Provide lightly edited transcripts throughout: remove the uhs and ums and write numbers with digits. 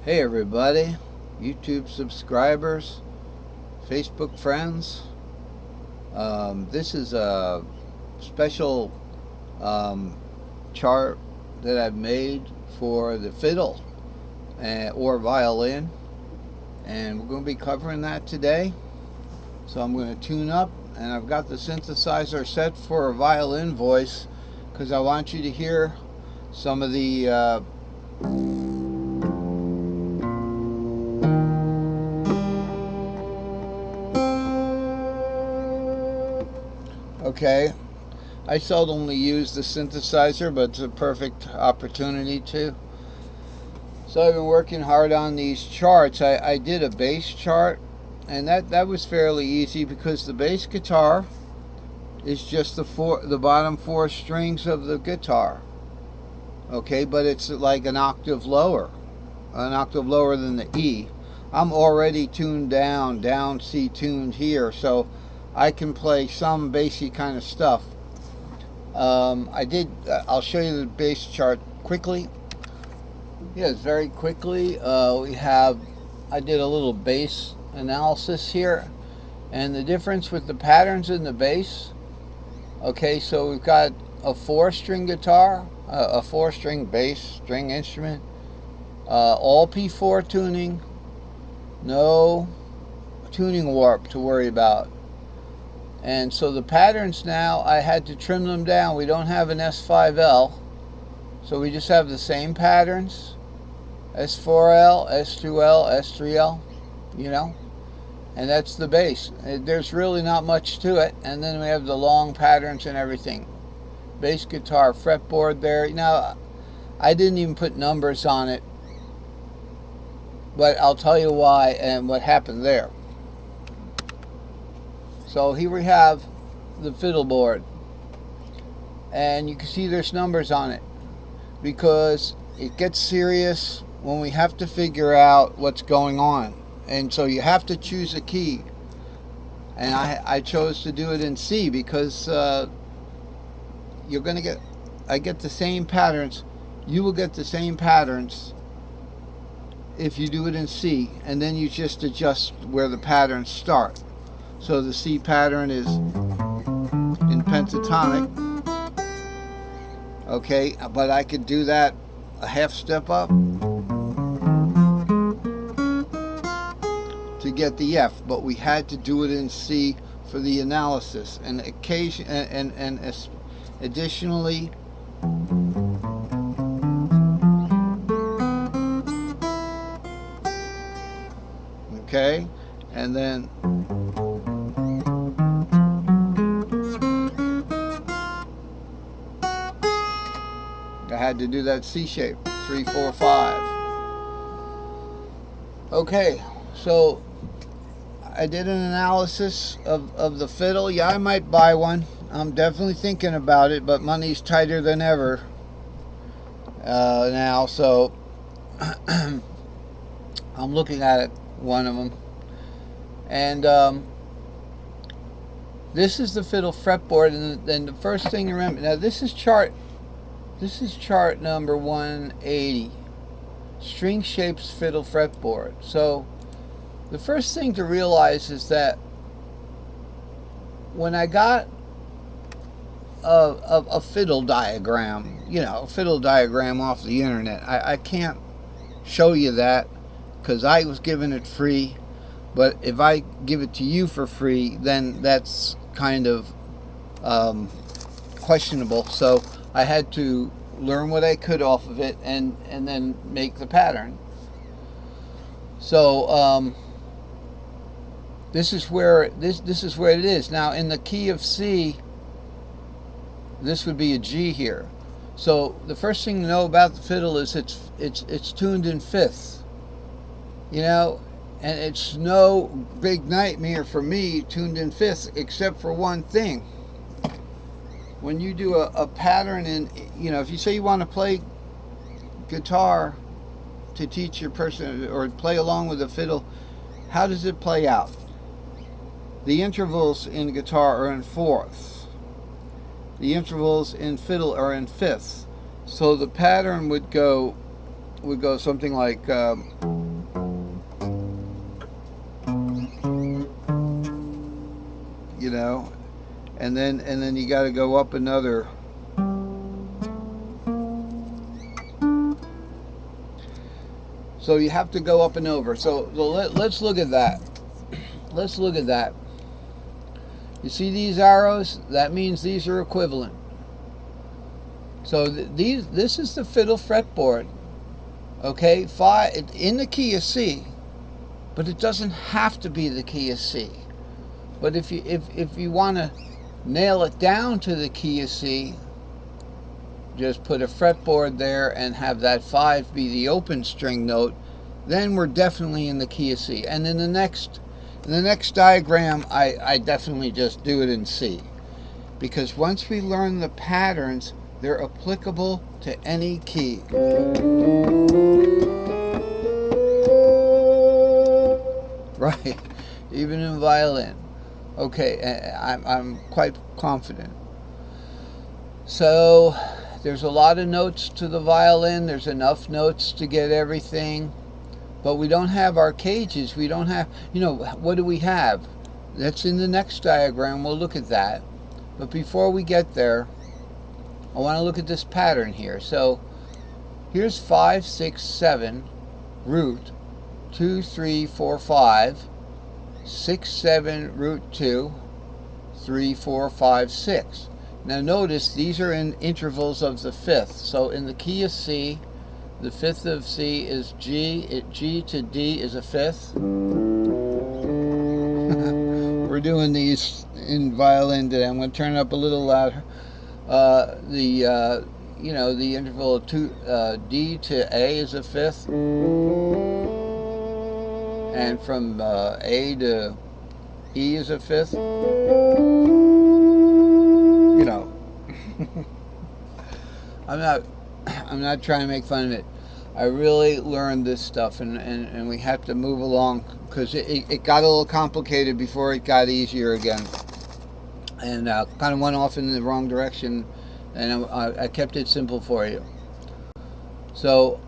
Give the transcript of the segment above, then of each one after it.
Hey everybody, YouTube subscribers, Facebook friends. This is a special chart that I've made for the fiddle or violin, and we're going to be covering that today. So I'm going to tune up, and I've got the synthesizer set for a violin voice because I want you to hear some of the okay, I seldomly use the synthesizer, but it's a perfect opportunity to. So I've been working hard on these charts. I did a bass chart, and that was fairly easy because the bass guitar is just the bottom four strings of the guitar. Okay, but it's like an octave lower than the E. I'm already tuned down C tuned here, so I can play some bassy kind of stuff. I'll show you the bass chart quickly. Yes, very quickly. I did a little bass analysis here, and the difference with the patterns in the bass. Okay, so we've got a 4-string guitar, a 4-string bass string instrument, all P4 tuning, no tuning warp to worry about. And so the patterns now, I had to trim them down. We don't have an S5L, so we just have the same patterns. S4L, S2L, S3L, you know, and that's the bass. There's really not much to it. And then we have the long patterns and everything. Bass guitar fretboard there. You know, I didn't even put numbers on it, but I'll tell you why and what happened there. So here we have the fiddle board, and you can see there's numbers on it because it gets serious when we have to figure out what's going on. And so you have to choose a key, and I chose to do it in C because you're going to get, I get the same patterns. You will get the same patterns if you do it in C, and then you just adjust where the patterns start. So the C pattern is in pentatonic, okay, but I could do that a half step up to get the F, but we had to do it in C for the analysis. And additionally, okay, and then I had to do that C shape, 3, 4, 5. Okay, so I did an analysis of the fiddle. Yeah, I might buy one. I'm definitely thinking about it, but money's tighter than ever now, so I'm looking at it, one of them. And this is the fiddle fretboard, and then the first thing to remember, now this is chart number 180, string shapes fiddle fretboard. So the first thing to realize is that when I got a fiddle diagram, you know, a fiddle diagram off the internet, I can't show you that because I was given it free. But if I give it to you for free, then that's kind of questionable. So I had to learn what I could off of it and then make the pattern. So this is where it is. Now in the key of C, this would be a G here. So the first thing to know about the fiddle is it's tuned in fifths. You know, and it's no big nightmare for me tuned in fifths, except for one thing. When you do a pattern in, you know, if you say you want to play guitar to teach your person or play along with the fiddle, how does it play out? The intervals in guitar are in fourths. The intervals in fiddle are in fifths. So the pattern would go would go something like you know, and then you got to go up another. So you have to go up and over. So let's look at that. Let's look at that. You see these arrows? That means these are equivalent. So this is the fiddle fretboard. Okay, five in the key of C, but it doesn't have to be the key of C. But if you want to nail it down to the key of C, just put a fretboard there and have that 5 be the open string note, then we're definitely in the key of C. And in the next diagram, I definitely just do it in C. Because once we learn the patterns, they're applicable to any key. Right, even in violin. Okay, I'm quite confident. So there's a lot of notes to the violin. There's enough notes to get everything. But we don't have our cages. We don't have, what do we have? That's in the next diagram. We'll look at that. But before we get there, I want to look at this pattern here. So here's 5, 6, 7, root, 2, 3, 4, 5, 6, 7, root 2, 3, 4, 5, 6. Now notice these are in intervals of the fifth. So in the key of C, the fifth of C is G. G to D is a fifth. We're doing these in violin today. I'm going to turn it up a little louder. The interval of D to A is a fifth, and from A to E is a fifth. I'm not trying to make fun of it. I really learned this stuff, and we have to move along because it got a little complicated before it got easier again, and kind of went off in the wrong direction, and I kept it simple for you. So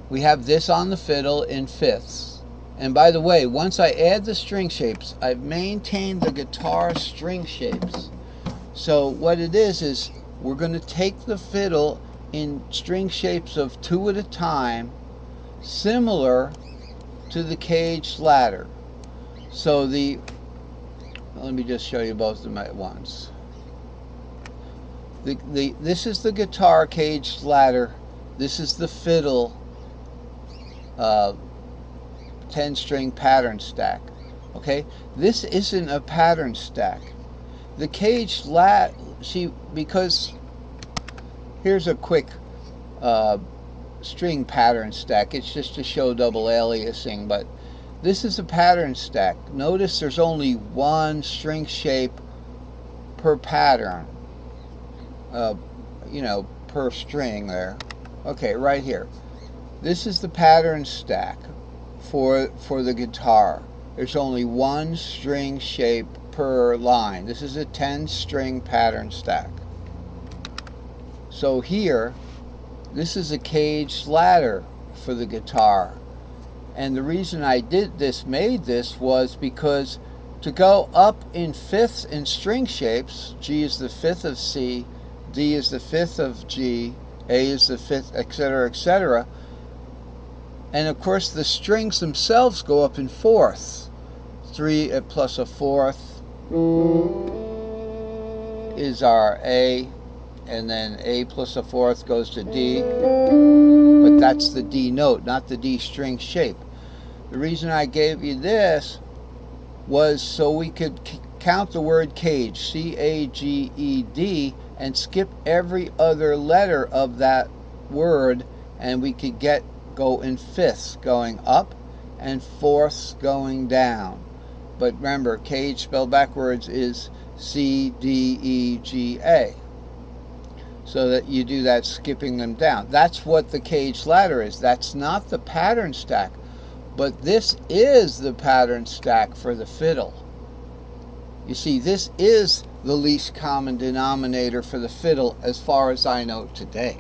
we have this on the fiddle in fifths. And by the way, once I add the string shapes, I've maintained the guitar string shapes. So what it is we're going to take the fiddle in string shapes of 2 at a time, similar to the caged ladder. So let me just show you both of them at once. This is the guitar caged ladder. This is the fiddle 10-string pattern stack. Okay, this isn't a pattern stack. The caged ladder, because here's a quick string pattern stack. It's just to show double aliasing, but this is a pattern stack. Notice there's only one string shape per pattern, per string there. Okay, right here. This is the pattern stack for the guitar. There's only one string shape per line. This is a 10-string pattern stack. So here, this is a caged ladder for the guitar. And the reason I made this was because to go up in fifths in string shapes, G is the fifth of C, D is the fifth of G, A is the fifth, etc., etc. And of course the strings themselves go up in fourths. 3 plus a fourth is our A, and then A plus a fourth goes to D, but that's the D note, not the D string shape. The reason I gave you this was so we could count the word cage, C-A-G-E-D, and skip every other letter of that word, and we could go in fifths going up and fourths going down. But remember, cage spelled backwards is C-D-E-G-A. So that you do that skipping them down. That's what the caged ladder is. That's not the pattern stack. But this is the pattern stack for the fiddle. You see, this is the least common denominator for the fiddle as far as I know today.